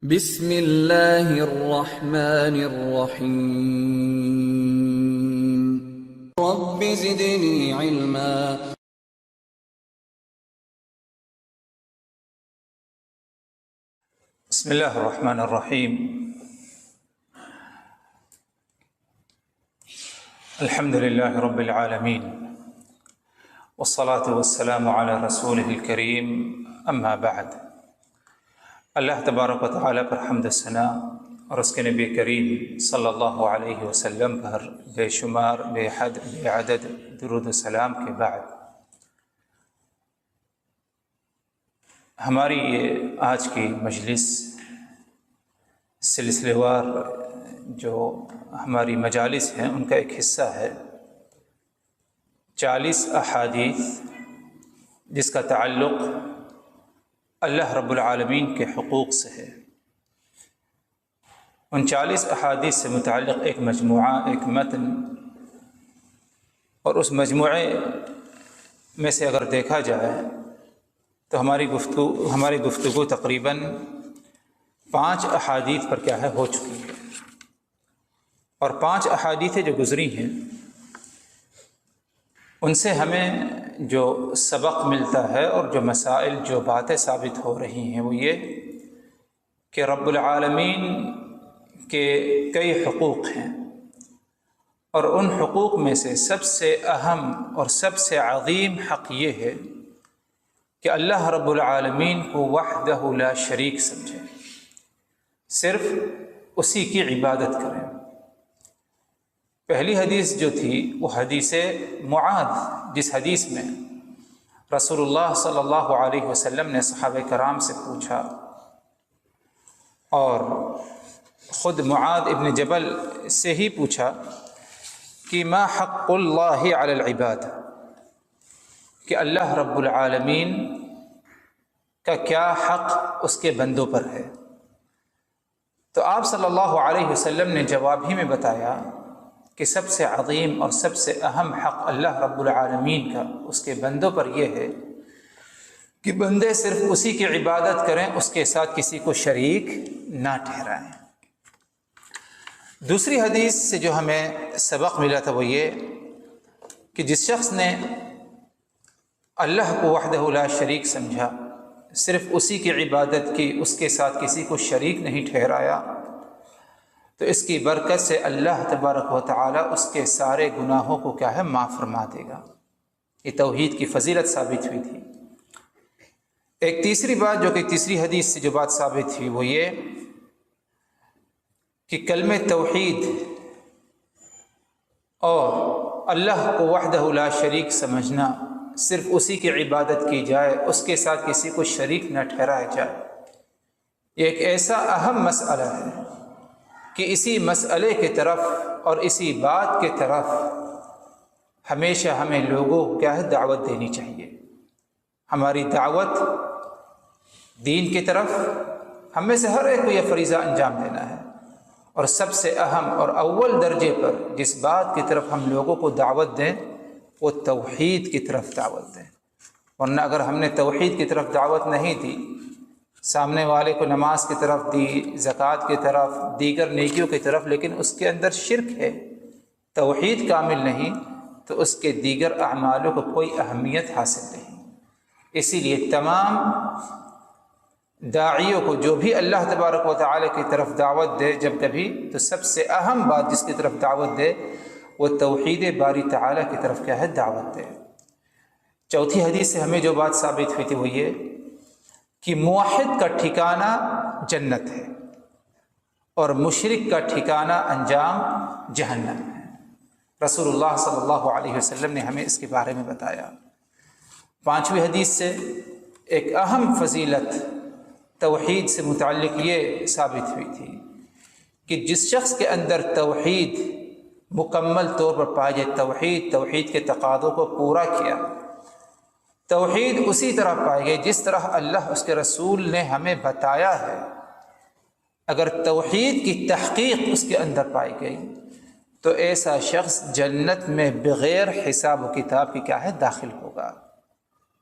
بسم اللہ الرحمن الرحیم رب زدنی علما۔ بسم اللہ الرحمن الرحیم الحمد للہ رب العالمین والصلاة والسلام علی رسولہ الکریم اما بعد۔ اللہ تبارک و تعالیٰ پر حمد و ثنا اور اس کے نبی کریم صلی اللہ علیہ وسلم پر بے شمار بے حد بے عدد درود و سلام کے بعد، ہماری یہ آج کی مجلس سلسلے وار جو ہماری مجالس ہیں ان کا ایک حصہ ہے 40 احادیث جس کا تعلق اللہ رب العالمین کے حقوق سے ہے۔ ان 40 احادیث سے متعلق ایک مجموعہ، ایک متن، اور اس مجموعے میں سے اگر دیکھا جائے تو ہماری گفتگو تقریباً 5 احادیث پر کیا ہے ہو چکی ہے، اور 5 احادیث جو گزری ہیں ان سے ہمیں جو سبق ملتا ہے اور جو مسائل، جو باتیں ثابت ہو رہی ہیں وہ یہ کہ رب العالمین کے کئی حقوق ہیں، اور ان حقوق میں سے سب سے اہم اور سب سے عظیم حق یہ ہے کہ اللہ رب العالمین کو وحدہ لا شریک سمجھیں، صرف اسی کی عبادت کریں۔ پہلی حدیث جو تھی وہ حدیث معاذ، جس حدیث میں رسول اللہ صلی اللہ علیہ وسلم نے صحابہ کرام سے پوچھا، اور خود معاذ ابن جبل سے ہی پوچھا کہ ما حق اللہ علی العباد، کہ اللہ رب العالمین کا کیا حق اس کے بندوں پر ہے۔ تو آپ صلی اللہ علیہ وسلم نے جواب ہی میں بتایا کہ سب سے عظیم اور سب سے اہم حق اللہ رب العالمین کا اس کے بندوں پر یہ ہے کہ بندے صرف اسی کی عبادت کریں، اس کے ساتھ کسی کو شریک نہ ٹھہرائیں۔ دوسری حدیث سے جو ہمیں سبق ملا تھا وہ یہ کہ جس شخص نے اللہ کو وحدہ لا شریک سمجھا، صرف اسی کی عبادت کی، اس کے ساتھ کسی کو شریک نہیں ٹھہرایا، تو اس کی برکت سے اللہ تبارک و تعالیٰ اس کے سارے گناہوں کو کیا ہے معاف فرما دے گا۔ یہ توحید کی فضیلت ثابت ہوئی تھی۔ ایک تیسری بات جو کہ تیسری حدیث سے جو بات ثابت ہوئی وہ یہ کہ کلمہ توحید اور اللہ کو وحدہ لا شریک سمجھنا، صرف اسی کی عبادت کی جائے، اس کے ساتھ کسی کو شریک نہ ٹھہرایا جائے، یہ ایک ایسا اہم مسئلہ ہے کہ اسی مسئلے کی طرف اور اسی بات کی طرف ہمیشہ ہمیں لوگوں کو کیا ہے دعوت دینی چاہیے۔ ہماری دعوت دین کی طرف ہم میں سے ہر ایک کو یہ فریضہ انجام دینا ہے، اور سب سے اہم اور اول درجے پر جس بات کی طرف ہم لوگوں کو دعوت دیں وہ توحید کی طرف دعوت دیں۔ ورنہ اگر ہم نے توحید کی طرف دعوت نہیں دی، سامنے والے کو نماز کی طرف دی، زکوٰۃ کی طرف، دیگر نیکیوں کی طرف، لیکن اس کے اندر شرک ہے، توحید کامل نہیں، تو اس کے دیگر اعمالوں کو کوئی اہمیت حاصل نہیں۔ اسی لیے تمام داعیوں کو جو بھی اللہ تبارک و تعالیٰ کی طرف دعوت دے جب کبھی، تو سب سے اہم بات جس کی طرف دعوت دے وہ توحید باری تعالیٰ کی طرف کیا ہے دعوت دے۔ چوتھی حدیث سے ہمیں جو بات ثابت ہوئی تھی وہ یہ کہ موحد کا ٹھکانہ جنت ہے اور مشرک کا ٹھکانہ انجام جہنم ہے۔ رسول اللہ صلی اللہ علیہ وسلم نے ہمیں اس کے بارے میں بتایا۔ پانچویں حدیث سے ایک اہم فضیلت توحید سے متعلق یہ ثابت ہوئی تھی کہ جس شخص کے اندر توحید مکمل طور پر پائے جائے، توحید کے تقاضوں کو پورا کیا، توحید اسی طرح پائے گئے جس طرح اللہ اس کے رسول نے ہمیں بتایا ہے۔ اگر توحید کی تحقیق اس کے اندر پائی گئی تو ایسا شخص جنت میں بغیر حساب و کتاب کی کیا ہے داخل ہوگا۔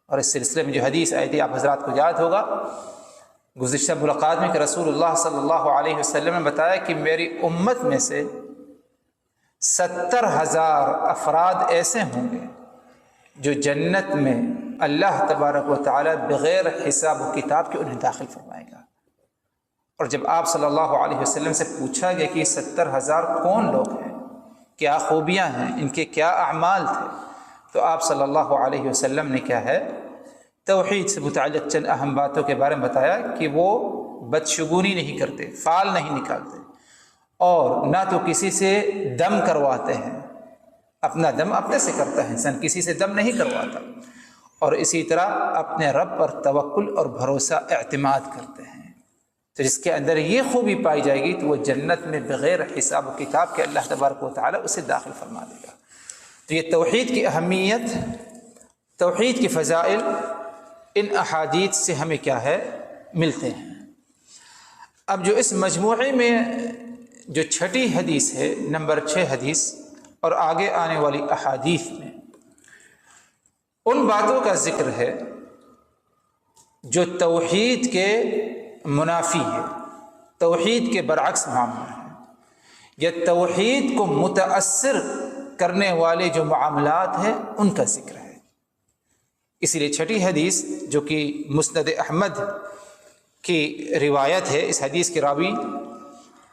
اور اس سلسلے میں جو حدیث آئی تھی آپ حضرات کو یاد ہوگا گزشتہ ملاقات میں کہ رسول اللہ صلی اللہ علیہ وسلم نے بتایا کہ میری امت میں سے 70,000 افراد ایسے ہوں گے جو جنت میں اللہ تبارک و تعالی بغیر حساب و کتاب کے انہیں داخل فرمائے گا۔ اور جب آپ صلی اللہ علیہ وسلم سے پوچھا گیا کہ یہ 70,000 کون لوگ ہیں، کیا خوبیاں ہیں، ان کے کیا اعمال تھے، تو آپ صلی اللہ علیہ وسلم نے کیا ہے توحید سے متعلق چند اہم باتوں کے بارے میں بتایا کہ وہ بدشگونی نہیں کرتے، فال نہیں نکالتے، اور نہ تو کسی سے دم کرواتے ہیں، اپنا دم اپنے سے کرتا ہے انسان، کسی سے دم نہیں کرواتا، اور اسی طرح اپنے رب پر توکل اور بھروسہ اعتماد کرتے ہیں۔ تو جس کے اندر یہ خوبی پائی جائے گی تو وہ جنت میں بغیر حساب و کتاب کے اللہ تبارک و تعالی اسے داخل فرما دے گا۔ تو یہ توحید کی اہمیت، توحید کی فضائل ان احادیث سے ہمیں کیا ہے ملتے ہیں۔ اب جو اس مجموعے میں جو چھٹی حدیث ہے، نمبر 6 حدیث، اور آگے آنے والی احادیث میں ان باتوں کا ذکر ہے جو توحید کے منافی ہے، توحید کے برعکس معاملہ ہے، یا توحید کو متاثر کرنے والے جو معاملات ہیں ان کا ذکر ہے۔ اسی لیے چھٹی حدیث جو کہ مسند احمد کی روایت ہے، اس حدیث کے راوی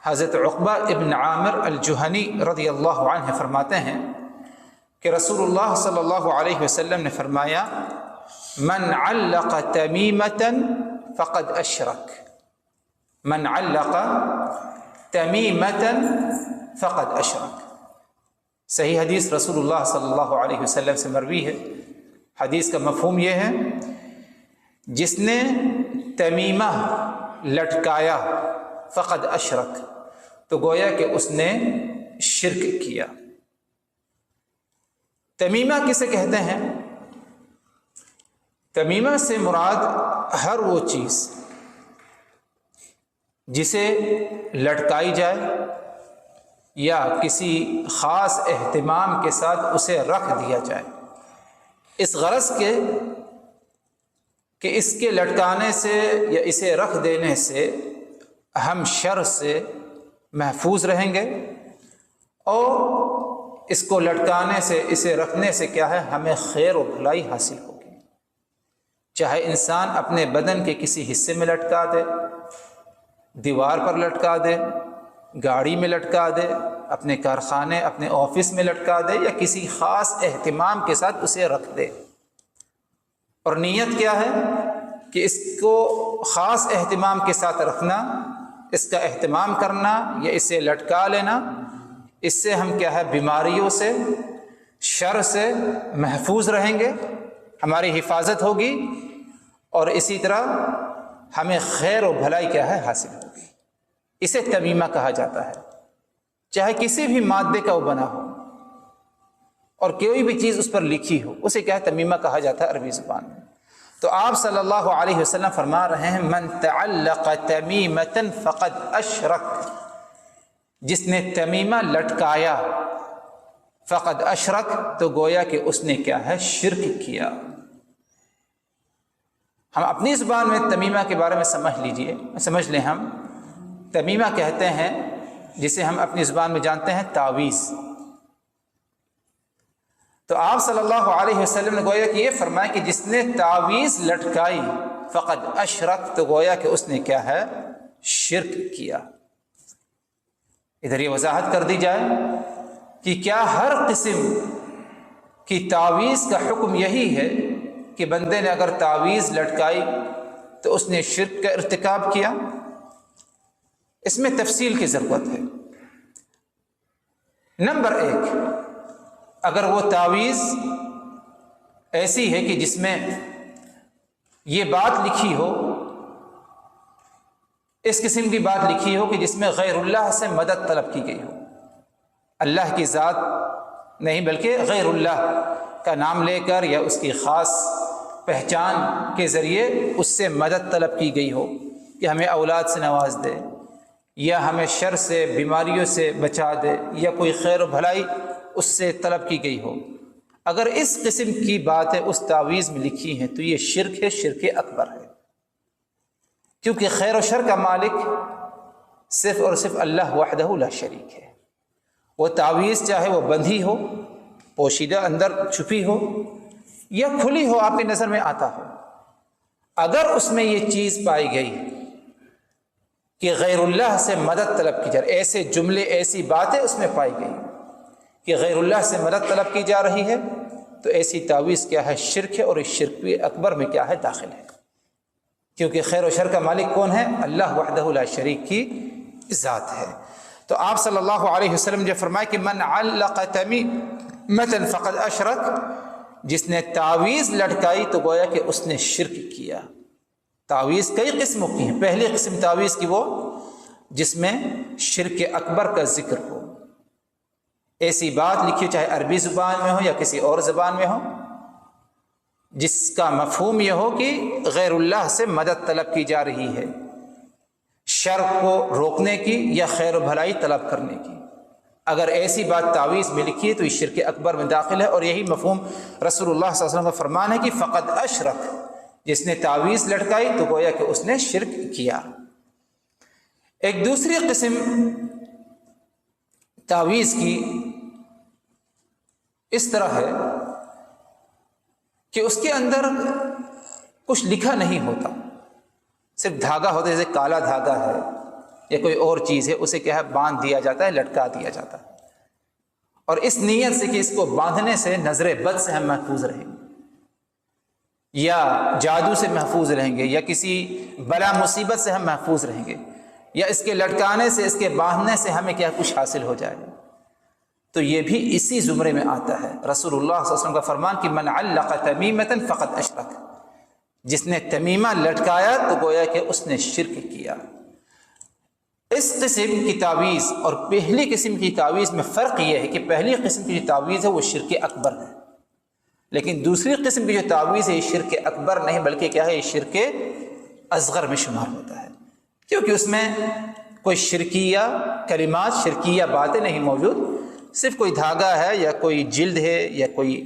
حضرت عقبہ ابن عامر الجہنی رضی اللہ عنہ فرماتے ہیں کہ رسول اللہ صلی اللہ علیہ وسلم نے فرمایا من علق تمیمتا فقد اشرک، من علق تمیمتا فقد اشرک۔ صحیح حدیث رسول اللہ صلی اللہ علیہ وسلم سے مروی ہے۔ حدیث کا مفہوم یہ ہے جس نے تمیمہ لٹکایا فقد اشرک، تو گویا کہ اس نے شرک کیا۔ تمیمہ کسے کہتے ہیں؟ تمیمہ سے مراد ہر وہ چیز جسے لٹکائی جائے یا کسی خاص اہتمام کے ساتھ اسے رکھ دیا جائے، اس غرض کے کہ اس کے لٹکانے سے یا اسے رکھ دینے سے ہم شر سے محفوظ رہیں گے، اور اس کو لٹکانے سے، اسے رکھنے سے کیا ہے ہمیں خیر و بھلائی حاصل ہوگی۔ چاہے انسان اپنے بدن کے کسی حصے میں لٹکا دے، دیوار پر لٹکا دے، گاڑی میں لٹکا دے، اپنے کارخانے، اپنے آفس میں لٹکا دے، یا کسی خاص اہتمام کے ساتھ اسے رکھ دے، اور نیت کیا ہے کہ اس کو خاص اہتمام کے ساتھ رکھنا، اس کا اہتمام کرنا یا اسے لٹکا لینا، اس سے ہم کیا ہے بیماریوں سے، شر سے محفوظ رہیں گے، ہماری حفاظت ہوگی، اور اسی طرح ہمیں خیر و بھلائی کیا ہے حاصل ہوگی۔ اسے تمیمہ کہا جاتا ہے، چاہے کسی بھی مادے کا وہ بنا ہو اور کوئی بھی چیز اس پر لکھی ہو، اسے کیا ہے تمیمہ کہا جاتا ہے عربی زبان میں۔ تو آپ صلی اللہ علیہ وسلم فرما رہے ہیں من تعلق تمیمۃ فقد اشرک، جس نے تمیمہ لٹکایا فقد اشرک، تو گویا کہ اس نے کیا ہے شرک کیا۔ ہم اپنی زبان میں تمیمہ کے بارے میں سمجھ لیں، ہم تمیمہ کہتے ہیں جسے ہم اپنی زبان میں جانتے ہیں تعویذ۔ تو آپ صلی اللہ علیہ وسلم نے گویا کہ یہ فرمایا کہ جس نے تعویذ لٹکائی فقد اشرک، تو گویا کہ اس نے کیا ہے شرک کیا۔ ادھر یہ وضاحت کر دی جائے کہ کیا ہر قسم کی تعویذ کا حکم یہی ہے کہ بندے نے اگر تعویذ لٹکائی تو اس نے شرک کا ارتکاب کیا؟ اس میں تفصیل کی ضرورت ہے۔ نمبر 1، اگر وہ تعویذ ایسی ہے کہ جس میں یہ بات لکھی ہو، اس قسم کی بات لکھی ہو کہ جس میں غیر اللہ سے مدد طلب کی گئی ہو، اللہ کی ذات نہیں بلکہ غیر اللہ کا نام لے کر یا اس کی خاص پہچان کے ذریعے اس سے مدد طلب کی گئی ہو کہ ہمیں اولاد سے نواز دے، یا ہمیں شر سے، بیماریوں سے بچا دے، یا کوئی خیر و بھلائی اس سے طلب کی گئی ہو، اگر اس قسم کی باتیں اس تعویذ میں لکھی ہیں تو یہ شرک ہے، شرک اکبر ہے۔ کیونکہ خیر و شر کا مالک صرف اور صرف اللہ وحدہ لا شریک ہے۔ وہ تعویذ چاہے وہ بندھی ہو، پوشیدہ اندر چھپی ہو یا کھلی ہو، آپ کی نظر میں آتا ہو، اگر اس میں یہ چیز پائی گئی کہ غیر اللہ سے مدد طلب کی جا رہی، ایسے جملے ایسی باتیں اس میں پائی گئی کہ غیر اللہ سے مدد طلب کی جا رہی ہے، تو ایسی تعویذ کیا ہے؟ شرک ہے، اور اس شرک اکبر میں کیا ہے؟ داخل ہے، کیونکہ خیر و شر کا مالک کون ہے؟ اللہ وحدہ لا شریک کی ذات ہے۔ تو آپ صلی اللہ علیہ وسلم نے فرمایا کہ من علق تمیمۃ فقد اشرک، جس نے تعویذ لٹکائی تو گویا کہ اس نے شرک کیا۔ تعویذ کئی قسموں کی ہیں، پہلی قسم تعویذ کی وہ جس میں شرک اکبر کا ذکر ہو، ایسی بات لکھی چاہے عربی زبان میں ہو یا کسی اور زبان میں ہو، جس کا مفہوم یہ ہو کہ غیر اللہ سے مدد طلب کی جا رہی ہے، شر کو روکنے کی یا خیر و بھلائی طلب کرنے کی۔ اگر ایسی بات تعویذ میں لکھی ہے تو یہ شرک اکبر میں داخل ہے، اور یہی مفہوم رسول اللہ صلی اللہ علیہ وسلم کا فرمان ہے کہ فقد اشرک، جس نے تعویذ لٹکائی تو گویا کہ اس نے شرک کیا۔ ایک دوسری قسم تعویذ کی اس طرح ہے کہ اس کے اندر کچھ لکھا نہیں ہوتا، صرف دھاگا ہوتا ہے، جیسے کالا دھاگا ہے یا کوئی اور چیز ہے، اسے کیا ہے؟ باندھ دیا جاتا ہے، لٹکا دیا جاتا ہے، اور اس نیت سے کہ اس کو باندھنے سے نظر بد سے ہم محفوظ رہیں گے، یا جادو سے محفوظ رہیں گے، یا کسی بلا مصیبت سے ہم محفوظ رہیں گے، یا اس کے لٹکانے سے، اس کے باندھنے سے ہمیں کیا کچھ حاصل ہو جائے گا، تو یہ بھی اسی زمرے میں آتا ہے۔ رسول اللہ صلی اللہ علیہ وسلم کا فرمان کہ من علق تمیمۃ فقد اشرک، جس نے تمیمہ لٹکایا تو گویا کہ اس نے شرک کیا۔ اس قسم کی تعویذ اور پہلی قسم کی تعویذ میں فرق یہ ہے کہ پہلی قسم کی جو تعویذ ہے وہ شرک اکبر ہے، لیکن دوسری قسم کی جو تعویذ ہے یہ شرک اکبر نہیں بلکہ کیا ہے؟ یہ شرک اصغر میں شمار ہوتا ہے، کیونکہ اس میں کوئی شرکیہ کلمات، شرکیہ باتیں نہیں موجود، صرف کوئی دھاگا ہے یا کوئی جلد ہے یا کوئی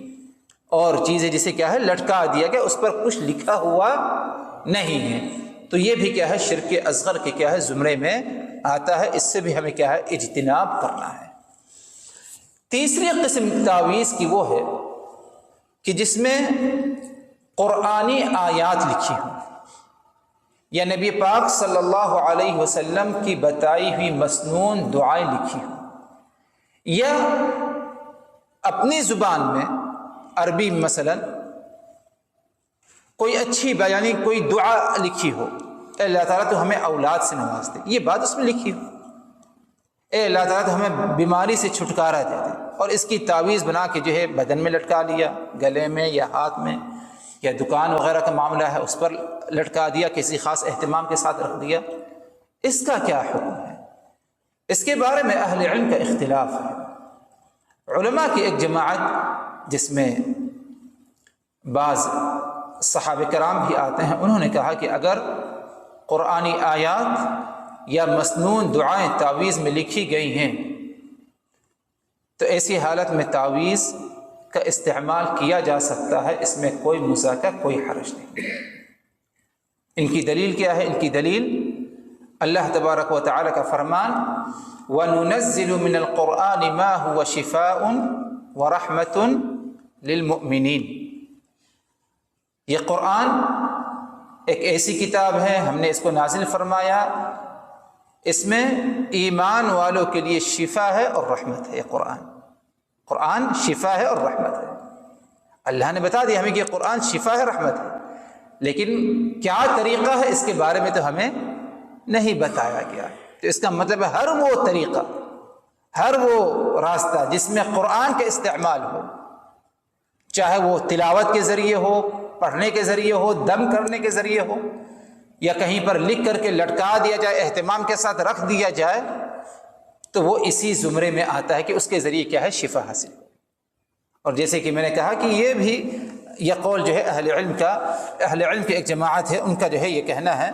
اور چیز ہے جسے کیا ہے؟ لٹکا دیا گیا، اس پر کچھ لکھا ہوا نہیں ہے، تو یہ بھی کیا ہے؟ شرک اصغر کے کیا ہے؟ زمرے میں آتا ہے، اس سے بھی ہمیں کیا ہے؟ اجتناب کرنا ہے۔ تیسری قسم تعویذ کی وہ ہے کہ جس میں قرآنی آیات لکھی ہوں یا نبی پاک صلی اللہ علیہ وسلم کی بتائی ہوئی مسنون دعائیں لکھی ہوں، یا اپنی زبان میں عربی مثلا کوئی اچھی بیانی کوئی دعا لکھی ہو، اے اللہ تعالیٰ تو ہمیں اولاد سے نواز دے، یہ بات اس میں لکھی ہو، اے اللہ تعالیٰ تو ہمیں بیماری سے چھٹکارا دے دے، اور اس کی تعویذ بنا کے جو ہے بدن میں لٹکا لیا، گلے میں یا ہاتھ میں، یا دکان وغیرہ کا معاملہ ہے اس پر لٹکا دیا، کسی خاص اہتمام کے ساتھ رکھ دیا، اس کا کیا حکم ہے؟ اس کے بارے میں اہل علم کا اختلاف ہے۔ علماء کی ایک جماعت جس میں بعض صحابہ کرام بھی آتے ہیں، انہوں نے کہا کہ اگر قرآنی آیات یا مسنون دعائیں تعویذ میں لکھی گئی ہیں تو ایسی حالت میں تعویذ کا استعمال کیا جا سکتا ہے، اس میں کوئی مذاکرہ، کوئی حرج نہیں۔ ان کی دلیل کیا ہے؟ ان کی دلیل اللہ تبارک و تعالی کا فرمان وَنُنَزِّلُ مِنَ الْقُرْآنِ مَا هُوَ شِفَاءٌ وَرَحْمَةٌ لِلْمُؤْمِنِينَ، یہ قرآن ایک ایسی کتاب ہے، ہم نے اس کو نازل فرمایا، اس میں ایمان والوں کے لیے شفا ہے اور رحمت ہے۔ یہ قرآن شفا ہے اور رحمت ہے، اللہ نے بتا دیا ہمیں کہ یہ قرآن شفا ہے، رحمت ہے، لیکن کیا طریقہ ہے اس کے بارے میں تو ہمیں نہیں بتایا گیا۔ تو اس کا مطلب ہے ہر وہ طریقہ، ہر وہ راستہ جس میں قرآن کا استعمال ہو، چاہے وہ تلاوت کے ذریعے ہو، پڑھنے کے ذریعے ہو، دم کرنے کے ذریعے ہو، یا کہیں پر لکھ کر کے لٹکا دیا جائے، اہتمام کے ساتھ رکھ دیا جائے، تو وہ اسی زمرے میں آتا ہے کہ اس کے ذریعے کیا ہے؟ شفا حاصل ہو۔ اور جیسے کہ میں نے کہا کہ یہ بھی یہ قول جو ہے اہل علم کی ایک جماعت ہے، ان کا جو ہے یہ کہنا ہے،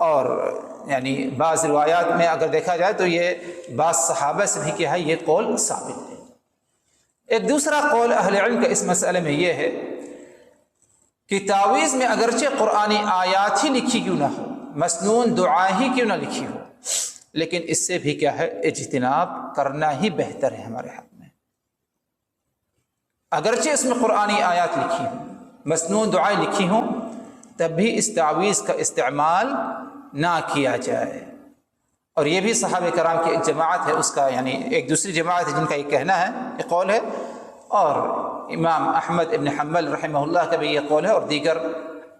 اور یعنی بعض روایات میں اگر دیکھا جائے تو یہ بعض صحابہ سے بھی کیا ہے؟ یہ قول ثابت ہے۔ ایک دوسرا قول اہل علم کا اس مسئلے میں یہ ہے کہ تعویذ میں اگرچہ قرآنی آیات ہی لکھی کیوں نہ ہو، مسنون دعا ہی کیوں نہ لکھی ہو، لیکن اس سے بھی کیا ہے اجتناب کرنا ہی بہتر ہے ہمارے ہاتھ میں۔ اگرچہ اس میں قرآنی آیات لکھی ہوں، مسنون دعائیں لکھی ہوں، تب بھی اس تعویذ کا استعمال نہ کیا جائے۔ اور یہ بھی صحابہ کرام کی ایک جماعت ہے، اس کا یعنی ایک دوسری جماعت ہے جن کا یہ کہنا ہے، یہ قول ہے، اور امام احمد ابن حنبل رحمہ اللہ کا بھی یہ قول ہے، اور دیگر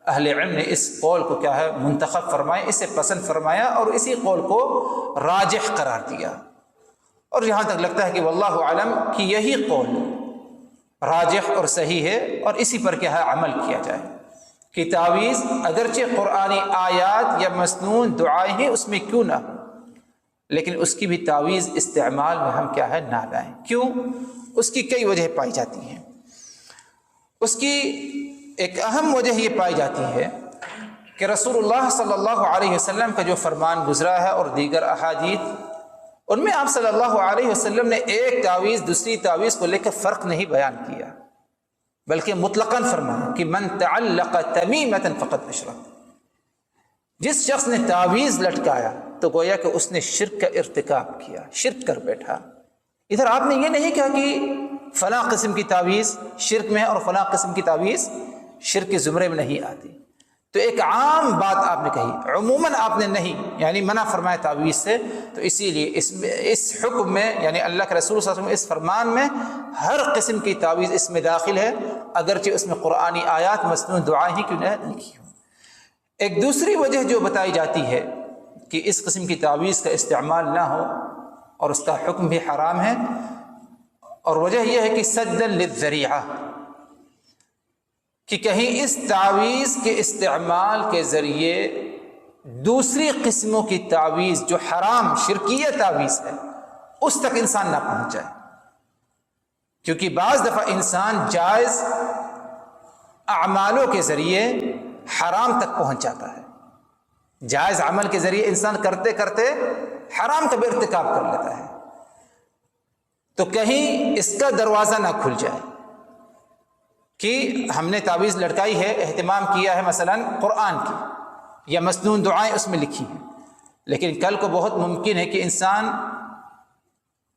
اہل علم نے اس قول کو کیا ہے منتخب فرمایا، اسے پسند فرمایا اور اسی قول کو راجح قرار دیا۔ اور یہاں تک لگتا ہے کہ واللہ اعلم کہ یہی قول راجح اور صحیح ہے، اور اسی پر کیا ہے عمل کیا جائے کہ تعویذ اگرچہ قرآنی آیات یا مسنون دعائیں ہیں اس میں کیوں نہ ہو، لیکن اس کی بھی تعویذ استعمال میں ہم کیا ہے نہ لائیں۔ کیوں؟ اس کی کئی وجہ پائی جاتی ہیں۔ اس کی ایک اہم وجہ یہ پائی جاتی ہے کہ رسول اللہ صلی اللہ علیہ وسلم کا جو فرمان گزرا ہے اور دیگر احادیث، ان میں آپ صلی اللہ علیہ وسلم نے ایک تعویذ دوسری تعویذ کو لے کر فرق نہیں بیان کیا، بلکہ مطلقاً فرمایا کہ من تعلق تمیمۃ فقد اشرک، جس شخص نے تعویذ لٹکایا تو گویا کہ اس نے شرک کا ارتکاب کیا، شرک کر بیٹھا۔ ادھر آپ نے یہ نہیں کہا کہ فلاں قسم کی تعویذ شرک میں ہے اور فلاں قسم کی تعویذ شرک کے زمرے میں نہیں آتی، تو ایک عام بات آپ نے کہی، عموماً آپ نے نہیں یعنی منع فرمایا تعویذ سے۔ تو اسی لیے اس حکم میں یعنی اللہ کے رسول صلی اللہ علیہ وسلم اس فرمان میں ہر قسم کی تعویذ اس میں داخل ہے، اگرچہ اس میں قرآنی آیات مسنون دعائیں ہی کیوں نہ لکھی ہوں۔ ایک دوسری وجہ جو بتائی جاتی ہے کہ اس قسم کی تعویذ کا استعمال نہ ہو اور اس کا حکم بھی حرام ہے، اور وجہ یہ ہے کہ سدا للذریعہ، کہ کہیں اس تعویذ کے استعمال کے ذریعے دوسری قسموں کی تعویذ جو حرام شرکیہ تعویذ ہے اس تک انسان نہ پہنچ جائے، کیونکہ بعض دفعہ انسان جائز اعمالوں کے ذریعے حرام تک پہنچ جاتا ہے، جائز عمل کے ذریعے انسان کرتے کرتے حرام کا بھی ارتکاب کر لیتا ہے، تو کہیں اس کا دروازہ نہ کھل جائے کہ ہم نے تعویذ لٹکائی ہے، اہتمام کیا ہے مثلا قرآن کی یا مسنون دعائیں اس میں لکھی ہیں، لیکن کل کو بہت ممکن ہے کہ انسان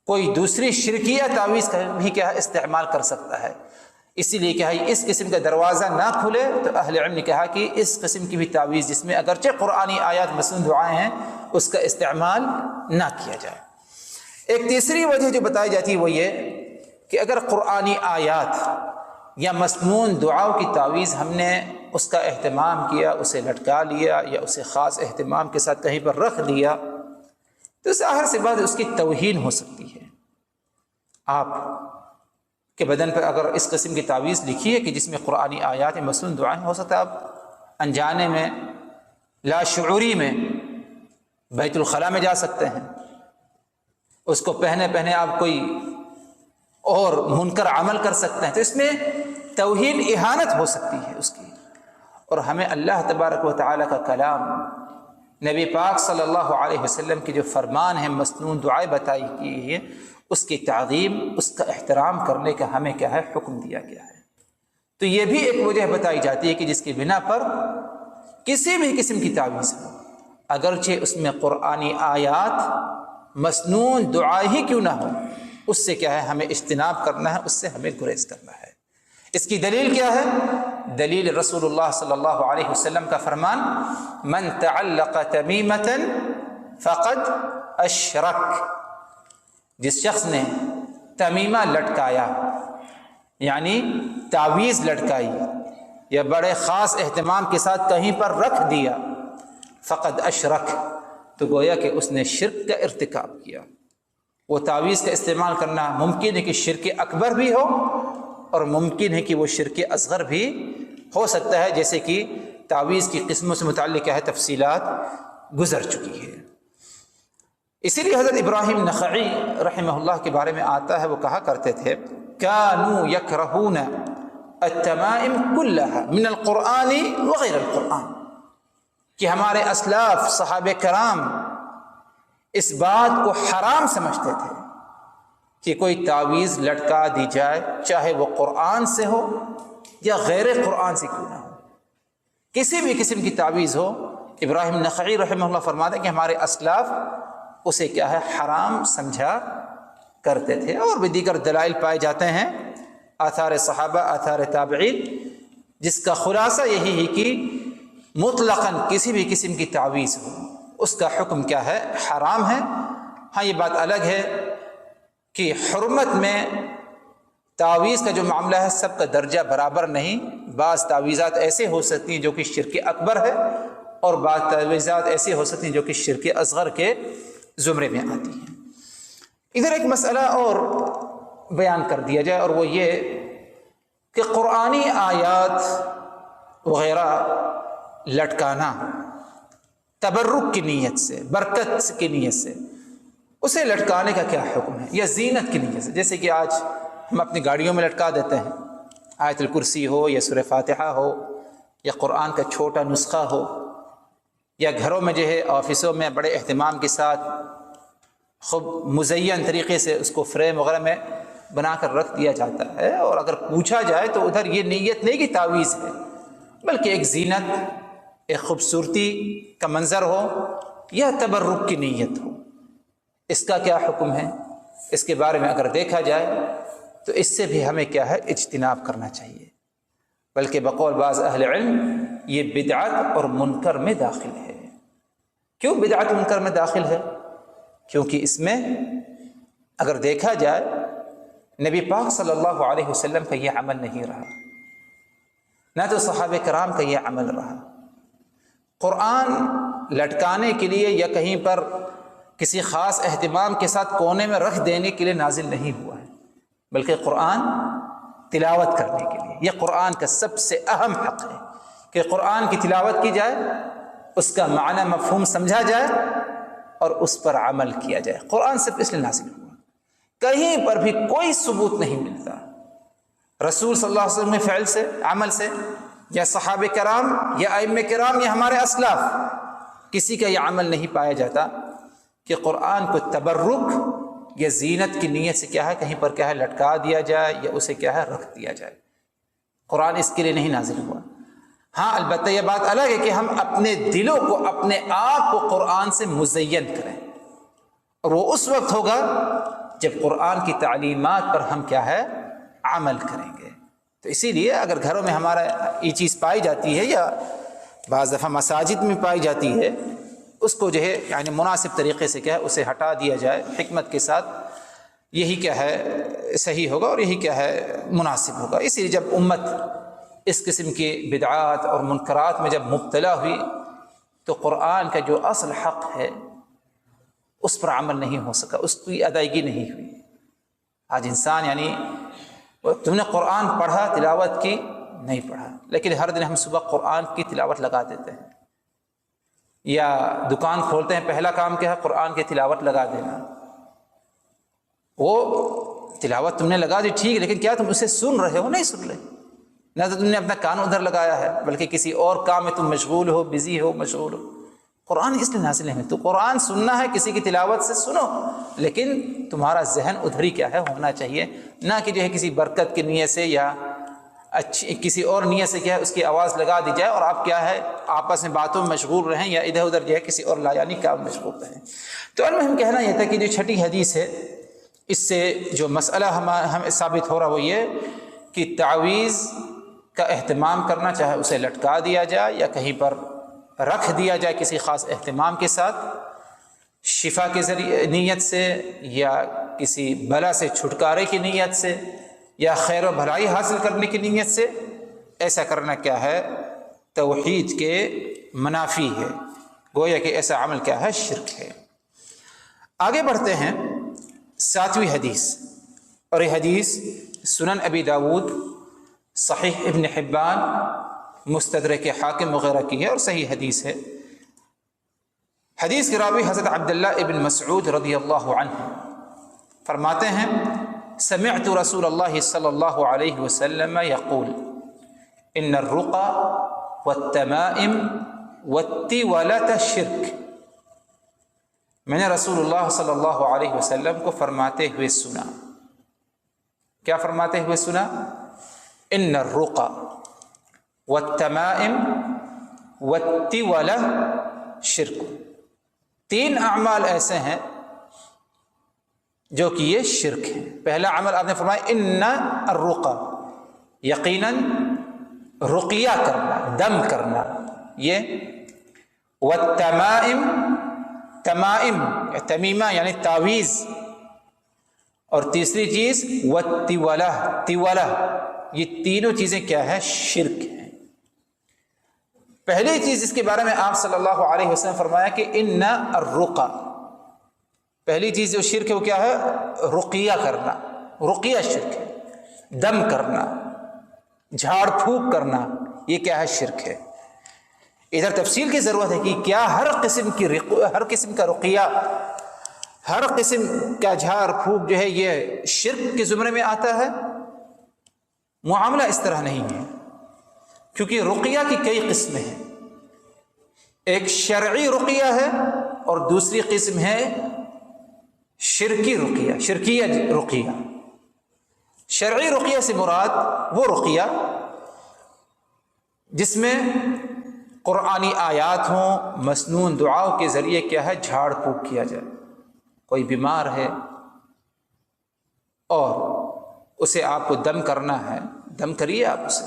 کوئی دوسری شرکیہ تعویذ کا بھی کیا ہے استعمال کر سکتا ہے۔ اسی لیے کیا ہے اس قسم کا دروازہ نہ کھلے، تو اہل علم نے کہا کہ اس قسم کی بھی تعویذ جس میں اگرچہ قرآنی آیات مسنون دعائیں ہیں اس کا استعمال نہ کیا جائے۔ ایک تیسری وجہ جو بتائی جاتی ہے وہ یہ کہ اگر قرآنی آیات یا مسنون دعاؤں کی تعویذ ہم نے اس کا اہتمام کیا، اسے لٹکا لیا یا اسے خاص اہتمام کے ساتھ کہیں پر رکھ دیا، تو ظاہر سی بات اس کی توہین ہو سکتی ہے۔ آپ کے بدن پر اگر اس قسم کی تعویذ لکھی ہے کہ جس میں قرآنی آیات مسنون دعائیں، ہو سکتا ہے آپ انجانے میں لاشعوری میں بیت الخلاء میں جا سکتے ہیں، اس کو پہنے آپ کوئی اور منکر عمل کر سکتے ہیں، تو اس میں توہین اہانت ہو سکتی ہے اس کی۔ اور ہمیں اللہ تبارک و تعالیٰ کا کلام، نبی پاک صلی اللہ علیہ وسلم کی جو فرمان ہیں مسنون دعائیں بتائی کی ہے، اس کی تعظیم، اس کا احترام کرنے کا ہمیں کیا ہے حکم دیا گیا ہے۔ تو یہ بھی ایک وجہ بتائی جاتی ہے کہ جس کی بنا پر کسی بھی قسم کی تعویذ ہو، اگرچہ اس میں قرآنی آیات مسنون دعائیں ہی کیوں نہ ہو، اس سے کیا ہے ہمیں اجتناب کرنا ہے، اس سے ہمیں گریز کرنا ہے۔ اس کی دلیل کیا ہے؟ دلیل رسول اللہ صلی اللہ علیہ وسلم کا فرمان من تعلق تمیمۃ فقد اشرک، جس شخص نے تمیمہ لٹکایا یعنی تعویذ لٹکائی یا بڑے خاص اہتمام کے ساتھ کہیں پر رکھ دیا، فقد اشرک، تو گویا کہ اس نے شرک کا ارتکاب کیا۔ وہ تعویذ کا استعمال کرنا ممکن ہے کہ شرک اکبر بھی ہو اور ممکن ہے کہ وہ شرک اصغر بھی ہو سکتا ہے، جیسے کہ تعویذ کی قسموں سے متعلق کیا ہے تفصیلات گزر چکی ہے۔ اسی لیے حضرت ابراہیم نخعی رحمہ اللہ کے بارے میں آتا ہے، وہ کہا کرتے تھے کانوا یکرہون التمائم کلھا من القرآن وغیر القرآن، کہ ہمارے اسلاف صحابہ کرام اس بات کو حرام سمجھتے تھے کہ کوئی تعویذ لٹکا دی جائے، چاہے وہ قرآن سے ہو یا غیر قرآن سے کیوں نہ ہو، کسی بھی قسم کی تعویذ ہو، ابراہیم نخعی رحمہ اللہ فرماتے ہیں کہ ہمارے اسلاف اسے کیا ہے حرام سمجھا کرتے تھے، اور بھی دیگر دلائل پائے جاتے ہیں آثار صحابہ آثار تابعین، جس کا خلاصہ یہی ہے کہ مطلقاً کسی بھی قسم کی تعویذ ہو اس کا حکم کیا ہے؟ حرام ہے۔ ہاں یہ بات الگ ہے کہ حرمت میں تعویذ کا جو معاملہ ہے سب کا درجہ برابر نہیں، بعض تعویذات ایسے ہو سکتی ہیں جو کہ شرک اکبر ہے، اور بعض تعویذات ایسی ہو سکتی ہیں جو کہ شرک اصغر کے زمرے میں آتی ہیں۔ ادھر ایک مسئلہ اور بیان کر دیا جائے، اور وہ یہ کہ قرآنی آیات وغیرہ لٹکانا تبرک کی نیت سے، برکت کی نیت سے، اسے لٹکانے کا کیا حکم ہے؟ یا زینت کی نیت سے، جیسے کہ آج ہم اپنی گاڑیوں میں لٹکا دیتے ہیں، آیت الکرسی ہو یا سورہ فاتحہ ہو یا قرآن کا چھوٹا نسخہ ہو، یا گھروں میں جو ہے آفسوں میں بڑے اہتمام کے ساتھ خوب مزین طریقے سے اس کو فریم وغیرہ میں بنا کر رکھ دیا جاتا ہے، اور اگر پوچھا جائے تو ادھر یہ نیت نہیں کہ تعویذ ہے، بلکہ ایک زینت، ایک خوبصورتی کا منظر ہو یا تبرک کی نیت ہو۔ اس کا کیا حکم ہے؟ اس کے بارے میں اگر دیکھا جائے تو اس سے بھی ہمیں کیا ہے؟ اجتناب کرنا چاہیے، بلکہ بقول بعض اہل علم یہ بدعت اور منکر میں داخل ہے۔ کیوں بدعت منکر میں داخل ہے؟ کیونکہ اس میں اگر دیکھا جائے نبی پاک صلی اللہ علیہ وسلم کا یہ عمل نہیں رہا، نہ تو صحابہ کرام کا یہ عمل رہا۔ قرآن لٹکانے کے لیے یا کہیں پر کسی خاص اہتمام کے ساتھ کونے میں رکھ دینے کے لیے نازل نہیں ہوا ہے، بلکہ قرآن تلاوت کرنے کے لیے۔ یہ قرآن کا سب سے اہم حق ہے کہ قرآن کی تلاوت کی جائے، اس کا معنی مفہوم سمجھا جائے اور اس پر عمل کیا جائے۔ قرآن صرف اس لیے نازل ہوا، کہیں پر بھی کوئی ثبوت نہیں ملتا رسول صلی اللہ علیہ وسلم کے فعل سے، عمل سے، یا صحابہ کرام یا ائمہ کرام یا ہمارے اسلاف، کسی کا یہ عمل نہیں پایا جاتا کہ قرآن کو تبرک یا زینت کی نیت سے کیا ہے کہیں پر کیا ہے لٹکا دیا جائے یا اسے کیا ہے رکھ دیا جائے۔ قرآن اس کے لیے نہیں نازل ہوا۔ ہاں البتہ یہ بات الگ ہے کہ ہم اپنے دلوں کو، اپنے آپ کو قرآن سے مزین کریں، اور وہ اس وقت ہوگا جب قرآن کی تعلیمات پر ہم کیا ہے عمل کریں گے۔ تو اسی لیے اگر گھروں میں ہمارا یہ چیز پائی جاتی ہے یا بعض دفعہ مساجد میں پائی جاتی ہے، اس کو جو ہے یعنی مناسب طریقے سے کیا ہے اسے ہٹا دیا جائے حکمت کے ساتھ، یہی کیا ہے صحیح ہوگا اور یہی کیا ہے مناسب ہوگا۔ اسی لیے جب امت اس قسم کی بدعات اور منکرات میں جب مبتلا ہوئی تو قرآن کا جو اصل حق ہے اس پر عمل نہیں ہو سکا، اس کی ادائیگی نہیں ہوئی۔ آج انسان یعنی تم نے قرآن پڑھا، تلاوت کی، نہیں پڑھا، لیکن ہر دن ہم صبح قرآن کی تلاوت لگا دیتے ہیں، یا دکان کھولتے ہیں پہلا کام کیا ہے قرآن کی تلاوت لگا دینا۔ وہ تلاوت تم نے لگا دی ٹھیک، لیکن کیا تم اسے سن رہے ہو؟ نہیں سن رہے، نہ تو تم نے اپنا کان ادھر لگایا ہے بلکہ کسی اور کام میں تم مشغول ہو، بزی ہو، مشغول ہو۔ قرآن اس لیے نازل ہے، تو قرآن سننا ہے کسی کی تلاوت سے سنو، لیکن تمہارا ذہن ادھر ہی کیا ہے ہونا چاہیے، نہ کہ جو ہے کسی برکت کی نیت سے یا اچھی کسی اور نیت سے کیا ہے اس کی آواز لگا دی جائے اور آپ کیا ہے آپس میں باتوں میں مشغول رہیں یا ادھر ادھر جو ہے کسی اور لایانی کام میں مشغول رہیں۔ تو المہم کہنا یہ تھا کہ جو چھٹی حدیث ہے اس سے جو مسئلہ ہمیں ثابت ہو رہا وہ یہ کہ تعویذ کا اہتمام کرنا، چاہے اسے لٹکا دیا جائے یا کہیں پر رکھ دیا جائے کسی خاص اہتمام کے ساتھ، شفا کے ذریعے نیت سے یا کسی بلا سے چھٹکارے کی نیت سے یا خیر و بھلائی حاصل کرنے کی نیت سے، ایسا کرنا کیا ہے توحید کے منافی ہے، گویا کہ ایسا عمل کیا ہے شرک ہے۔ آگے بڑھتے ہیں 7ویں حدیث، اور یہ حدیث سنن ابی داود، صحیح ابن حبان، مستدرک حاکم وغیرہ کی ہے اور صحیح حدیث ہے۔ حدیث کے راوی حضرت عبداللہ ابن مسعود رضی اللہ عنہ فرماتے ہیں سمعت رسول اللہ صلی اللہ علیہ وسلم یقول ان الرقى والتمائم والتولة شرک۔ میں نے رسول اللہ صلی اللہ علیہ وسلم کو فرماتے ہوئے سنا، کیا فرماتے ہوئے سنا؟ ان الرقى والتمائم والتولة شرک. 3 اعمال ایسے ہیں جو کہ یہ شرک ہے. پہلا عمل آپ نے فرمایا ان الرقى، یقیناً رقیہ کرنا، دم کرنا. یہ والتمائم، تمائم تمیمہ یعنی تعویذ. اور تیسری چیز والتولہ، تولہ. یہ تینوں چیزیں کیا ہے؟ شرک ہے. پہلی چیز جس کے بارے میں آپ صلی اللہ علیہ وسلم فرمایا کہ ان الرقى، پہلی چیز جو شرک ہے وہ کیا ہے؟ رقیہ کرنا. رقیہ شرک ہے. دم کرنا، جھاڑ پھونک کرنا، یہ کیا ہے؟ شرک ہے. ادھر تفصیل کی ضرورت ہے کہ کیا ہر قسم کا رقیہ، ہر قسم کا جھاڑ پھونک جو ہے یہ شرک کے زمرے میں آتا ہے؟ معاملہ اس طرح نہیں ہے، کیونکہ رقیہ کی کئی قسمیں ہیں. ایک شرعی رقیہ ہے اور دوسری قسم ہے شرکی رقیہ، شرکیہ رقیہ. شرعی رقیہ سے مراد وہ رقیہ جس میں قرآنی آیات ہوں، مسنون دعاؤں کے ذریعے کیا ہے؟ جھاڑ پھونک کیا جائے. کوئی بیمار ہے اور اسے آپ کو دم کرنا ہے، دم کریے آپ اسے،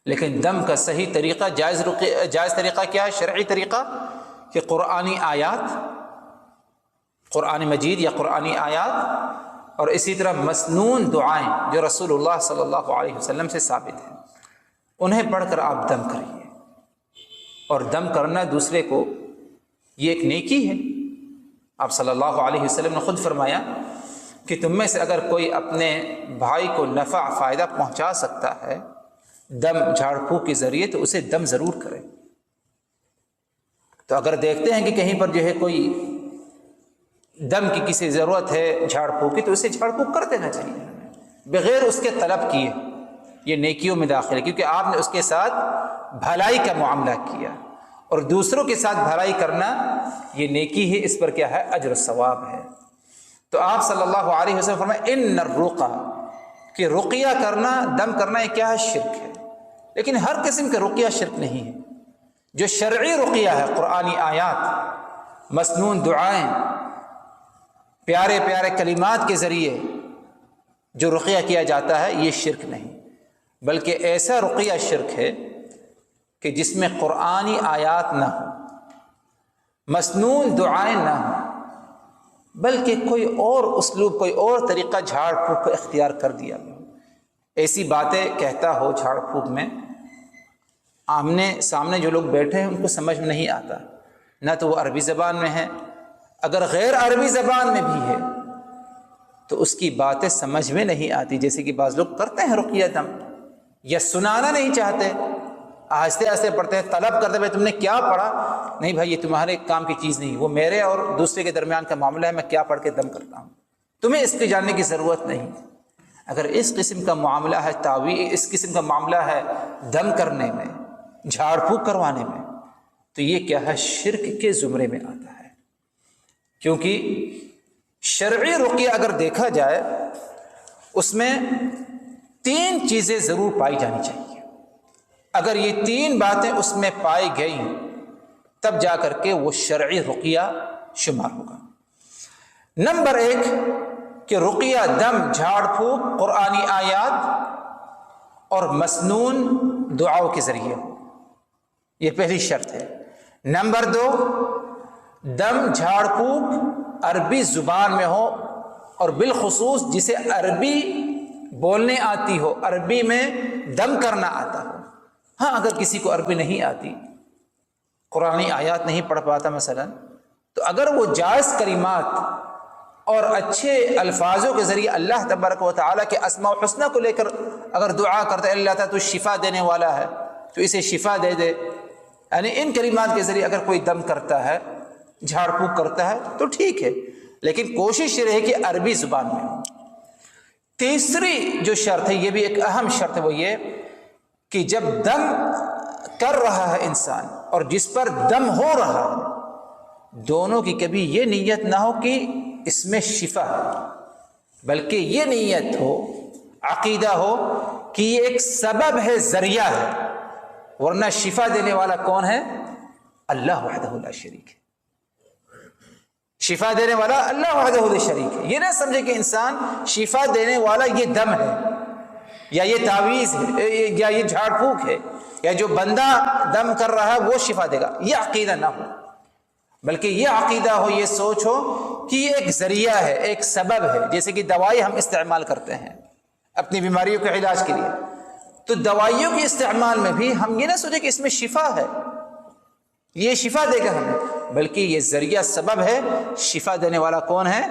لیکن دم کا صحیح طریقہ، جائز طریقہ کیا ہے؟ شرعی طریقہ کہ قرآنی آیات، قرآن مجید یا قرآنی آیات، اور اسی طرح مسنون دعائیں جو رسول اللہ صلی اللہ علیہ وسلم سے ثابت ہیں، انہیں پڑھ کر آپ دم کریے. اور دم کرنا دوسرے کو یہ ایک نیکی ہے. آپ صلی اللہ علیہ وسلم نے خود فرمایا کہ تم میں سے اگر کوئی اپنے بھائی کو نفع فائدہ پہنچا سکتا ہے دم جھاڑ پھونک کے ذریعے تو اسے دم ضرور کرے. تو اگر دیکھتے ہیں کہ کہیں پر جو ہے کوئی دم کی کسی ضرورت ہے جھاڑ پھونک کی، تو اسے جھاڑ پھونک کر دینا چاہیے بغیر اس کے طلب کیے. یہ نیکیوں میں داخل ہے، کیونکہ آپ نے اس کے ساتھ بھلائی کا معاملہ کیا، اور دوسروں کے ساتھ بھلائی کرنا یہ نیکی ہے، اس پر کیا ہے؟ اجر و ثواب ہے. تو آپ صلی اللہ علیہ وسلم فرمائے ان الرقى، کہ رقیہ کرنا، دم کرنا یہ کیا ہے؟ شرک ہے. لیکن ہر قسم کا رقیہ شرک نہیں ہے. جو شرعی رقیہ ہے، قرآنی آیات، مسنون دعائیں، پیارے پیارے کلمات کے ذریعے جو رقیہ کیا جاتا ہے، یہ شرک نہیں، بلکہ ایسا رقیہ شرک ہے کہ جس میں قرآنی آیات نہ ہو، مسنون دعائیں نہ ہوں، بلکہ کوئی اور اسلوب، کوئی اور طریقہ جھاڑ پھونک کو اختیار کر دیا. ایسی باتیں کہتا ہو جھاڑ پھونک میں، آمنے سامنے جو لوگ بیٹھے ہیں ان کو سمجھ میں نہیں آتا، نہ تو وہ عربی زبان میں ہے، اگر غیر عربی زبان میں بھی ہے تو اس کی باتیں سمجھ میں نہیں آتی. جیسے کہ بعض لوگ کرتے ہیں رقیہ دم، یا سنانا نہیں چاہتے، آہستہ آہستہ پڑھتے ہیں، طلب کرتے بھائی تم نے کیا پڑھا؟ نہیں بھائی یہ تمہارے کام کی چیز نہیں، وہ میرے اور دوسرے کے درمیان کا معاملہ ہے، میں کیا پڑھ کے دم کرتا ہوں، تمہیں اس کی جاننے کی ضرورت نہیں. اگر اس قسم کا معاملہ ہے اس قسم کا معاملہ ہے دم کرنے میں، جھاڑ پھونک کروانے میں، تو یہ کیا ہے؟ شرک کے زمرے میں آتا ہے. کیونکہ شرعی رقیہ اگر دیکھا جائے اس میں 3 چیزیں ضرور پائی جانی چاہیے. اگر یہ 3 باتیں اس میں پائی گئیں تب جا کر کے وہ شرعی رقیہ شمار ہوگا. نمبر 1 کہ رقیہ دم، جھاڑ پھونک، قرآنی آیات اور مسنون دعاؤں کے ذریعے ہو، یہ پہلی شرط ہے. نمبر 2 دم، جھاڑ پھونک عربی زبان میں ہو، اور بالخصوص جسے عربی بولنے آتی ہو، عربی میں دم کرنا آتا ہو. ہاں اگر کسی کو عربی نہیں آتی، قرآنی آیات نہیں پڑھ پاتا مثلا، تو اگر وہ جائز کلمات اور اچھے الفاظوں کے ذریعے اللہ تبارک و تعالیٰ کے اسماء الحسنی کو لے کر اگر دعا کرتا ہے اللہ تعالیٰ تو شفا دینے والا ہے تو اسے شفا دے دے، یعنی ان کلمات کے ذریعے اگر کوئی دم کرتا ہے، جھاڑ پھونک کرتا ہے تو ٹھیک ہے، لیکن کوشش یہ رہے کہ عربی زبان میں ہو. تیسری جو شرط ہے، یہ بھی ایک اہم شرط ہے، وہ یہ کہ جب دم کر رہا ہے انسان اور جس پر دم ہو رہا ہے، دونوں کی کبھی یہ نیت نہ ہو کہ اس میں شفا ہے، بلکہ یہ نیت ہو، عقیدہ ہو کہ یہ ایک سبب ہے، ذریعہ ہے، ورنہ شفا دینے والا کون ہے؟ اللہ وحدہ لا شریک ہے. شفا دینے والا اللہ وحدہ لا شریک ہے. یہ نہ سمجھے کہ انسان شفا دینے والا یہ دم ہے یا یہ تعویذ ہے یا یہ جھاڑ پھونک ہے یا جو بندہ دم کر رہا ہے وہ شفا دے گا. یہ عقیدہ نہ ہو، بلکہ یہ عقیدہ ہو، یہ سوچ ہو کہ یہ ایک ذریعہ ہے، ایک سبب ہے. جیسے کہ دوائی ہم استعمال کرتے ہیں اپنی بیماریوں کے علاج کے لیے، تو دوائیوں کے استعمال میں بھی ہم یہ نہ سوچیں کہ اس میں شفا ہے، یہ شفا دے گا ہمیں، بلکہ یہ ذریعہ سبب ہے. شفا دینے والا کون ہے؟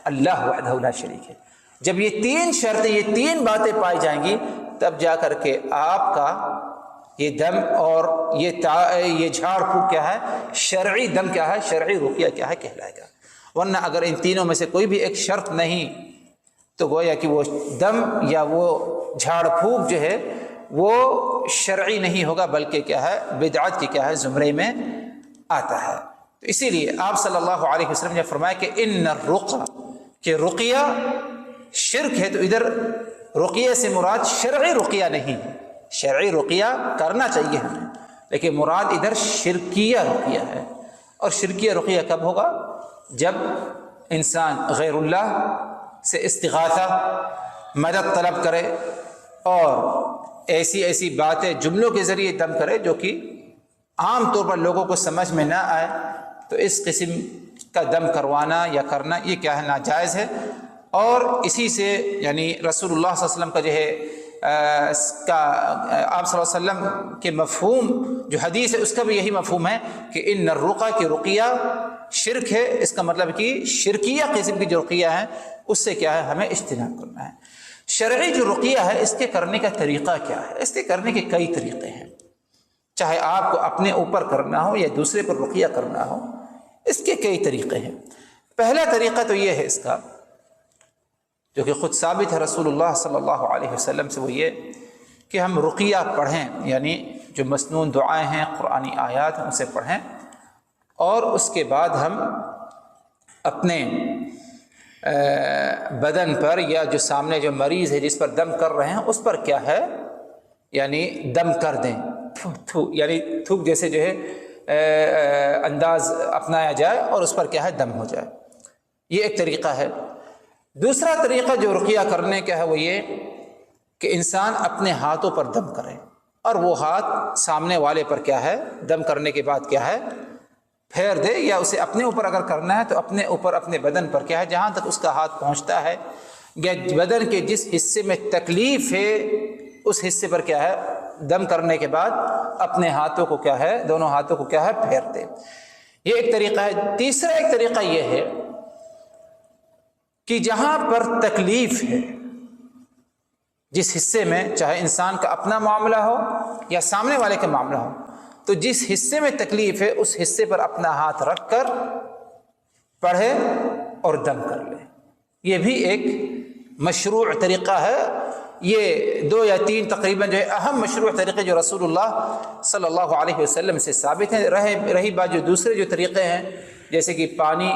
اللہ وحدہ لا شریک ہے. جب یہ تین شرطیں، یہ تین باتیں پائی جائیں گی، تب جا کر کے آپ کا یہ دم اور یہ جھاڑ پھونک کیا ہے، شرعی دم کیا ہے، شرعی رقیہ کیا ہے کہلائے گا. ورنہ اگر ان تینوں میں سے کوئی بھی ایک شرط نہیں تو گویا کہ وہ دم یا وہ جھاڑ پھونک جو ہے وہ شرعی نہیں ہوگا، بلکہ کیا ہے، بدعت کی کیا ہے زمرے میں آتا ہے. تو اسی لیے آپ صلی اللہ علیہ وسلم نے فرمایا کہ ان الرقیہ، کہ رقیہ شرک ہے. تو ادھر رقیہ سے مراد شرعی رقیہ نہیں ہے. شرعی رقیہ کرنا چاہیے ہمیں، لیکن مراد ادھر شرکیہ رقیہ ہے. اور شرکیہ رقیہ کب ہوگا؟ جب انسان غیر اللہ سے استغاثہ، مدد طلب کرے اور ایسی باتیں جملوں کے ذریعے دم کرے جو کہ عام طور پر لوگوں کو سمجھ میں نہ آئے. تو اس قسم کا دم کروانا یا کرنا یہ کیا ہے، ناجائز ہے. اور اسی سے یعنی رسول اللہ صلی اللہ علیہ وسلم کا جو ہے آپ صلی اللہ علیہ وسلم کے مفہوم جو حدیث ہے اس کا بھی یہی مفہوم ہے کہ ان الرقیہ کی رقیہ شرک ہے. اس کا مطلب کہ شرکیہ قسم کی جو رقیہ ہے اس سے کیا ہے، ہمیں اجتناب کرنا ہے. شرعی جو رقیہ ہے اس کے کرنے کا طریقہ کیا ہے؟ اس کے کرنے کے کئی طریقے ہیں. چاہے آپ کو اپنے اوپر کرنا ہو یا دوسرے پر رقیہ کرنا ہو، اس کے کئی طریقے ہیں. پہلا طریقہ تو یہ ہے اس کا جو کہ خود ثابت ہے رسول اللہ صلی اللہ علیہ وسلم سے، وہ یہ کہ ہم رقیہ پڑھیں، یعنی جو مسنون دعائیں ہیں، قرآنی آیات ہیں، ان سے پڑھیں، اور اس کے بعد ہم اپنے بدن پر یا جو سامنے جو مریض ہے جس پر دم کر رہے ہیں اس پر کیا ہے، یعنی دم کر دیں. یعنی تھوک جیسے جو ہے انداز اپنایا جائے اور اس پر کیا ہے، دم ہو جائے. یہ ایک طریقہ ہے. دوسرا طریقہ جو رقیہ کرنے کا ہے وہ یہ کہ انسان اپنے ہاتھوں پر دم کرے اور وہ ہاتھ سامنے والے پر کیا ہے، دم کرنے کے بعد کیا ہے، پھیر دے. یا اسے اپنے اوپر اگر کرنا ہے تو اپنے اوپر، اپنے بدن پر کیا ہے، جہاں تک اس کا ہاتھ پہنچتا ہے یا بدن کے جس حصے میں تکلیف ہے اس حصے پر کیا ہے، دم کرنے کے بعد اپنے ہاتھوں کو کیا ہے، دونوں ہاتھوں کو کیا ہے، پھیر دے. یہ ایک طریقہ ہے. تیسرا ایک طریقہ یہ ہے کہ جہاں پر تکلیف ہے، جس حصے میں، چاہے انسان کا اپنا معاملہ ہو یا سامنے والے کا معاملہ ہو، تو جس حصے میں تکلیف ہے اس حصے پر اپنا ہاتھ رکھ کر پڑھے اور دم کر لے. یہ بھی ایک مشروع طریقہ ہے. یہ 2 یا 3 تقریباً جو ہے اہم مشروع طریقے جو رسول اللہ صلی اللہ علیہ وسلم سے ثابت ہیں. رہی بات جو دوسرے جو طریقے ہیں، جیسے کہ پانی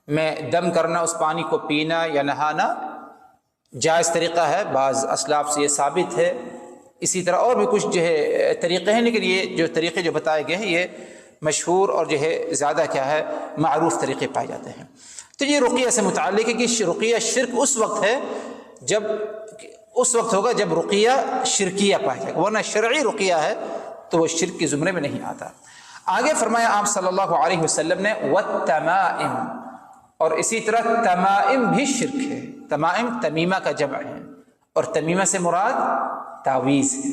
میں دم کرنا، اس پانی کو پینا یا نہانا جائز طریقہ ہے، بعض اسلاف سے یہ ثابت ہے. اسی طرح اور بھی کچھ جو ہے طریقے ہیں، لیکن یہ جو طریقے جو بتائے گئے ہیں یہ مشہور اور جو ہے زیادہ کیا ہے، معروف طریقے پائے جاتے ہیں. تو یہ رقیہ سے متعلق ہے کہ رقیہ شرک اس وقت ہے جب اس وقت ہوگا جب رقیہ شرکیہ پایا جائے گا، ورنہ شرعی رقیہ ہے تو وہ شرک کے زمرے میں نہیں آتا. آگے فرمایا آپ صلی اللہ علیہ وسلم نے والتمائم، اور اسی طرح تمائم بھی شرک ہے. تمائم تمیمہ کا جمع ہے، اور تمیمہ سے مراد تعویذ ہے.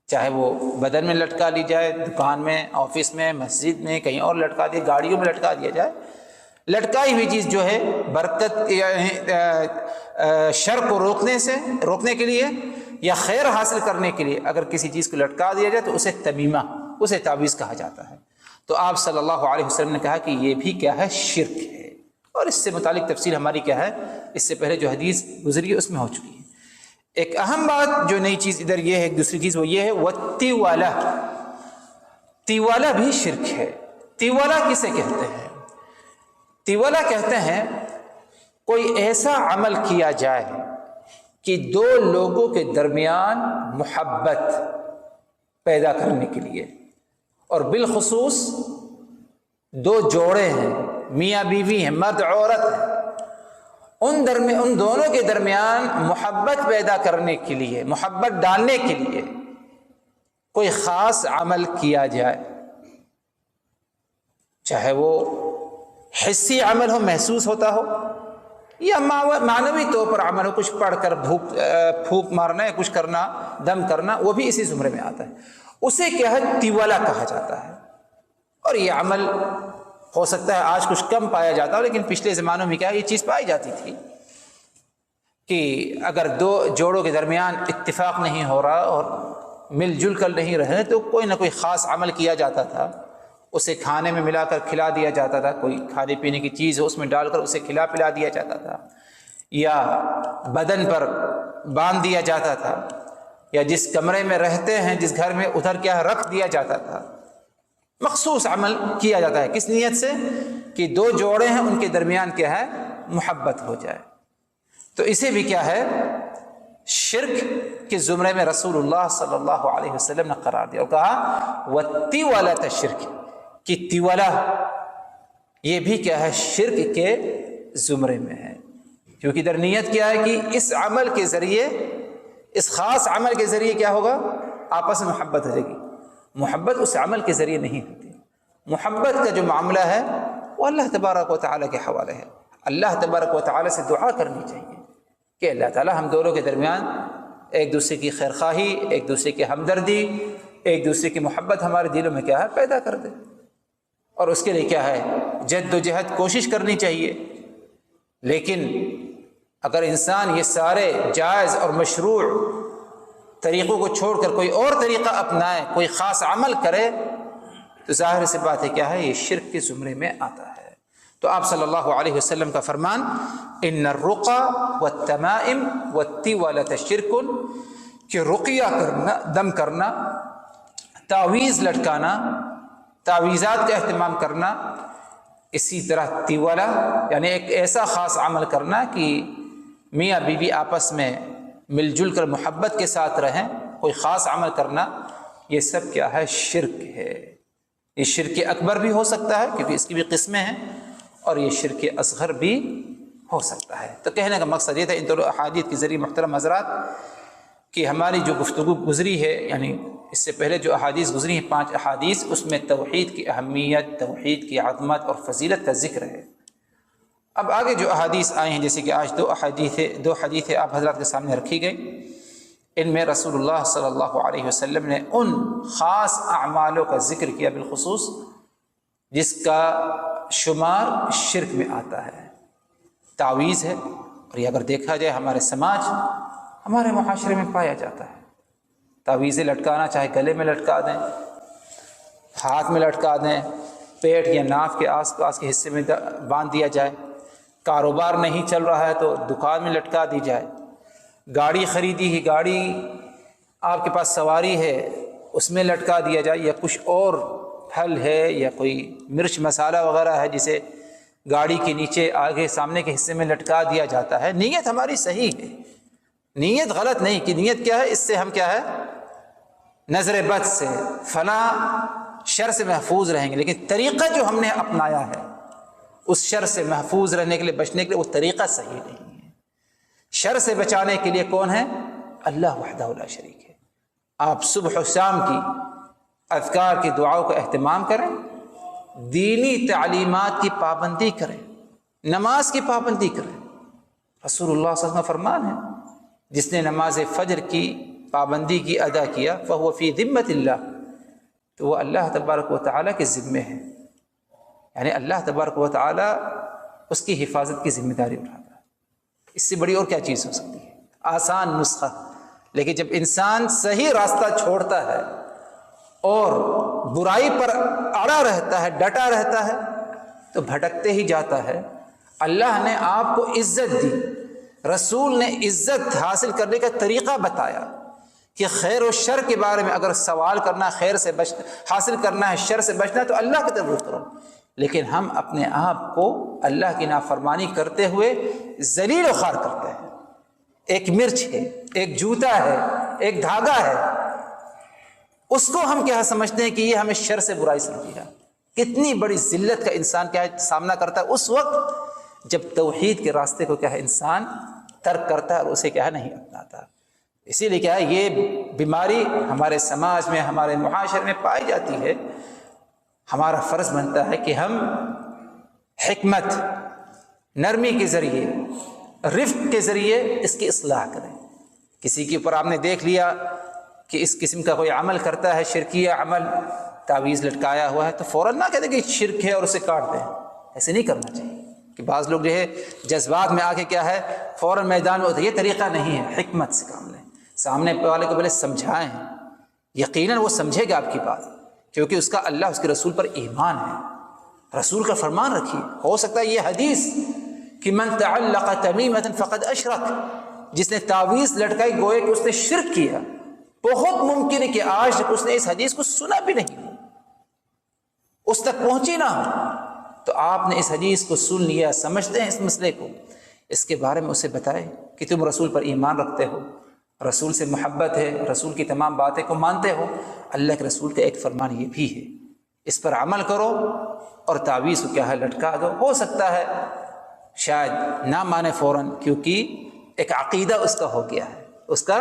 چاہے وہ بدن میں لٹکا لی جائے، دکان میں، آفس میں، مسجد میں، کہیں اور لٹکا دیا، گاڑیوں میں لٹکا دیا جائے. لٹکائی ہوئی چیز جو ہے برکت شر کو روکنے کے لیے یا خیر حاصل کرنے کے لیے اگر کسی چیز کو لٹکا دیا جائے تو اسے تمیمہ، اسے تعویذ کہا جاتا ہے. تو آپ صلی اللہ علیہ وسلم نے کہا کہ یہ بھی کیا ہے، شرک ہے. اور اس سے متعلق تفصیل ہماری کیا ہے، اس سے پہلے جو حدیث گزری ہے اس میں ہو چکی ہے. ایک اہم بات جو نئی چیز ادھر یہ ہے، ایک دوسری چیز وہ یہ ہے والتیوالہ، تیوالہ بھی شرک ہے. تیوالہ کسے کہتے ہیں؟ تیوالہ کہتے ہیں کوئی ایسا عمل کیا جائے کہ 2 لوگوں کے درمیان محبت پیدا کرنے کے لیے اور بالخصوص دو جوڑے ہیں، میاں بیوی ہیں، مرد عورت ہیں، ان دونوں کے درمیان محبت پیدا کرنے کے لیے، محبت ڈالنے کے لیے کوئی خاص عمل کیا جائے، چاہے وہ حسی عمل ہو، محسوس ہوتا ہو، یا معنوی طور پر عمل ہو، کچھ پڑھ کر پھونک مارنا یا کچھ کرنا، دم کرنا، وہ بھی اسی زمرے میں آتا ہے۔ اسے کیا ہے؟ تیولا کہا جاتا ہے۔ اور یہ عمل ہو سکتا ہے آج کچھ کم پایا جاتا ہو، لیکن پچھلے زمانوں میں کیا یہ چیز پائی جاتی تھی کہ اگر دو جوڑوں کے درمیان اتفاق نہیں ہو رہا اور مل جل کر نہیں رہے تو کوئی نہ کوئی خاص عمل کیا جاتا تھا، اسے کھانے میں ملا کر کھلا دیا جاتا تھا، کوئی کھانے پینے کی چیز ہے اس میں ڈال کر اسے کھلا پلا دیا جاتا تھا، یا بدن پر باندھ دیا جاتا تھا، یا جس کمرے میں رہتے ہیں جس گھر میں ادھر کیا ہے رکھ دیا جاتا تھا۔ مخصوص عمل کیا جاتا ہے، کس نیت سے؟ کہ دو جوڑے ہیں ان کے درمیان کیا ہے؟ محبت ہو جائے۔ تو اسے بھی کیا ہے؟ شرک کے زمرے میں رسول اللہ صلی اللہ علیہ وسلم نے قرار دیا اور کہا وَالتِّوَلَةَ الشِّرْكِ کہ تیولا یہ بھی کیا ہے؟ شرک کے زمرے میں ہے، کیونکہ ادھر نیت کیا ہے کہ اس عمل کے ذریعے، اس خاص عمل کے ذریعے کیا ہوگا؟ آپس میں محبت ہو جائے گی۔ محبت اس عمل کے ذریعے نہیں ہوتی، محبت کا جو معاملہ ہے وہ اللہ تبارک و تعالیٰ کے حوالے ہے۔ اللہ تبارک و تعالیٰ سے دعا کرنی چاہیے کہ اللہ تعالیٰ ہم دونوں کے درمیان ایک دوسرے کی خیرخواہی، ایک دوسرے کی ہمدردی، ایک دوسرے کی محبت ہمارے دلوں میں کیا ہے؟ پیدا کر دے۔ اور اس کے لیے کیا ہے؟ جد و جہد کوشش کرنی چاہیے۔ لیکن اگر انسان یہ سارے جائز اور مشروع طریقوں کو چھوڑ کر کوئی اور طریقہ اپنائے، کوئی خاص عمل کرے، تو ظاہر سی بات ہے کیا ہے؟ یہ شرک کے زمرے میں آتا ہے۔ تو آپ صلی اللہ علیہ وسلم کا فرمان ان الرقى والتمائم والتیولة شرک، کہ رقیہ کرنا، دم کرنا، تعویذ لٹکانا، تعویذات کا اہتمام کرنا، اسی طرح تیولا یعنی ایک ایسا خاص عمل کرنا کہ میاں بیوی آپس میں مل جل کر محبت کے ساتھ رہیں، کوئی خاص عمل کرنا، یہ سب کیا ہے؟ شرک ہے۔ یہ شرک اکبر بھی ہو سکتا ہے کیونکہ اس کی بھی قسمیں ہیں، اور یہ شرک اصغر بھی ہو سکتا ہے۔ تو کہنے کا مقصد یہ تھا ان دونوں احادیث کے ذریعے محترم حضرات کہ ہماری جو گفتگو گزری ہے، یعنی اس سے پہلے جو احادیث گزری ہیں 5 احادیث، اس میں توحید کی اہمیت، توحید کی عظمت اور فضیلت کا ذکر ہے۔ اب آگے جو احادیث آئی ہیں، جیسے کہ آج دو حدیثیں آپ حضرات کے سامنے رکھی گئی، ان میں رسول اللہ صلی اللہ علیہ وسلم نے ان خاص اعمالوں کا ذکر کیا بالخصوص جس کا شمار شرک میں آتا ہے۔ تعویذ ہے، اور یہ اگر دیکھا جائے ہمارے سماج، ہمارے معاشرے میں پایا جاتا ہے۔ تعویذیں لٹکانا، چاہے گلے میں لٹکا دیں، ہاتھ میں لٹکا دیں، پیٹ یا ناف کے آس پاس کے حصے میں باندھ دیا جائے، کاروبار نہیں چل رہا ہے تو دکان میں لٹکا دی جائے، گاڑی خریدی ہے، گاڑی آپ کے پاس سواری ہے اس میں لٹکا دیا جائے، یا کچھ اور پھل ہے یا کوئی مرچ مسالہ وغیرہ ہے جسے گاڑی کے نیچے آگے سامنے کے حصے میں لٹکا دیا جاتا ہے۔ نیت ہماری صحیح ہے، نیت غلط نہیں، کہ نیت کیا ہے؟ اس سے ہم کیا ہے؟ نظر بد سے، فلاں شر سے محفوظ رہیں گے، لیکن طریقہ جو ہم نے اپنایا ہے اس شر سے محفوظ رہنے کے لیے، بچنے کے لیے، وہ طریقہ صحیح نہیں ہے۔ شر سے بچانے کے لیے کون ہے؟ اللہ وحدہ لا شریک ہے۔ آپ صبح و شام کی اذکار کی دعاؤں کا اہتمام کریں، دینی تعلیمات کی پابندی کریں، نماز کی پابندی کریں۔ رسول اللہ صلی اللہ علیہ وسلم کا فرمان ہے جس نے نماز فجر کی پابندی کی ادا کیا فہو فی ذمۃ اللہ، تو وہ اللہ تبارک و تعالیٰ کے ذمے ہے، یعنی اللہ تبارک و تعالیٰ اس کی حفاظت کی ذمہ داری اٹھاتا ہے۔ اس سے بڑی اور کیا چیز ہو سکتی ہے؟ آسان نسخہ۔ لیکن جب انسان صحیح راستہ چھوڑتا ہے اور برائی پر اڑا رہتا ہے، ڈٹا رہتا ہے، تو بھٹکتے ہی جاتا ہے۔ اللہ نے آپ کو عزت دی، رسول نے عزت حاصل کرنے کا طریقہ بتایا کہ خیر و شر کے بارے میں اگر سوال کرنا، خیر سے حاصل کرنا ہے، شر سے بچنا ہے تو اللہ کی طرف رخ کرو۔ لیکن ہم اپنے آپ کو اللہ کی نافرمانی کرتے ہوئے ذلیل و خوار کرتے ہیں۔ ایک مرچ ہے، ایک جوتا ہے، ایک دھاگا ہے، اس کو ہم کیا سمجھتے ہیں کہ یہ ہمیں شر سے برائی سمجھے گا. کتنی بڑی ذلت کا انسان کیا ہے سامنا کرتا ہے اس وقت جب توحید کے راستے کو کیا ہے انسان ترک کرتا ہے اور اسے کیا ہے نہیں اپناتا. اسی لیے کیا ہے یہ بیماری ہمارے سماج میں ہمارے معاشرے میں پائی جاتی ہے. ہمارا فرض بنتا ہے کہ ہم حکمت، نرمی کے ذریعے، رفق کے ذریعے اس کی اصلاح کریں. کسی کے اوپر آپ نے دیکھ لیا کہ اس قسم کا کوئی عمل کرتا ہے، شرکیہ عمل، تعویذ لٹکایا ہوا ہے، تو فوراً نہ کہتے کہ شرک ہے اور اسے کاٹ دیں. ایسے نہیں کرنا چاہیے کہ بعض لوگ جو ہے جذبات میں آ کے کیا ہے فوراً میدان میں ہوتے. یہ طریقہ نہیں ہے. حکمت سے کام لیں. سامنے والے کو پہلے سمجھائیں. یقیناً وہ سمجھے گا آپ کی بات، کیونکہ اس کا اللہ اس کے رسول پر ایمان ہے. رسول کا فرمان رکھیے. ہو سکتا ہے یہ حدیث کہ من تعلق تمیمۃ فقد اشرک، جس نے تعویذ لٹکائی گوئے کہ اس نے شرک کیا. بہت ممکن ہے کہ آج تک اس نے اس حدیث کو سنا بھی نہیں ہو، اس تک پہنچی نہ ہو. تو آپ نے اس حدیث کو سن لیا، سمجھتے ہیں اس مسئلے کو، اس کے بارے میں اسے بتائے کہ تم رسول پر ایمان رکھتے ہو، رسول سے محبت ہے، رسول کی تمام باتیں کو مانتے ہو. اللہ کے رسول کا ایک فرمان یہ بھی ہے، اس پر عمل کرو اور تعویذ کو کیا ہے لٹکا دو. ہو سکتا ہے شاید نہ مانے فوراً، کیونکہ ایک عقیدہ اس کا ہو گیا ہے، اس کا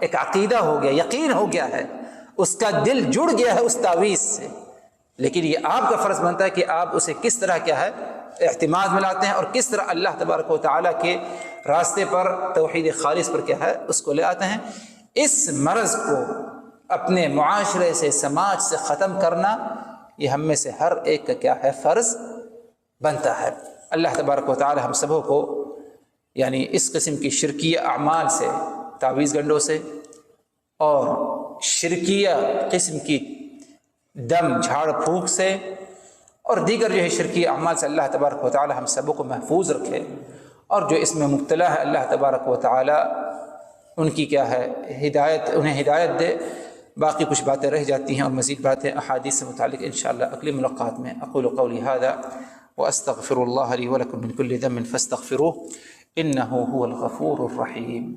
ایک عقیدہ ہو گیا، یقین ہو گیا ہے، اس کا دل جڑ گیا ہے اس تعویذ سے. لیکن یہ آپ کا فرض بنتا ہے کہ آپ اسے کس طرح کیا ہے اعتماد میں لاتے ہیں اور کس طرح اللہ تبارک و تعالیٰ کے راستے پر، توحید خالص پر کیا ہے اس کو لے آتے ہیں. اس مرض کو اپنے معاشرے سے، سماج سے ختم کرنا یہ ہم میں سے ہر ایک کا کیا ہے فرض بنتا ہے. اللہ تبارک و تعالیٰ ہم سبوں کو یعنی اس قسم کی شرکیہ اعمال سے، تعویذ گنڈوں سے اور شرکیہ قسم کی دم جھاڑ پھونک سے اور دیگر جو ہے شرکیہ اعمال سے اللہ تبارک و تعالی ہم سبوں کو محفوظ رکھے. اور جو اس میں مبتلا ہے اللہ تبارک و تعالی ان کی کیا ہے ہدایت، انہیں ہدایت دے. باقی کچھ باتیں رہ جاتی ہیں اور مزید باتیں احادیث سے متعلق انشاءاللہ اگلی ملاقات میں. اقول قولی ھذا واستغفر اللہ لی ولکم من کل ذنب فاستغفروہ انہ هو الغفور الرحیم.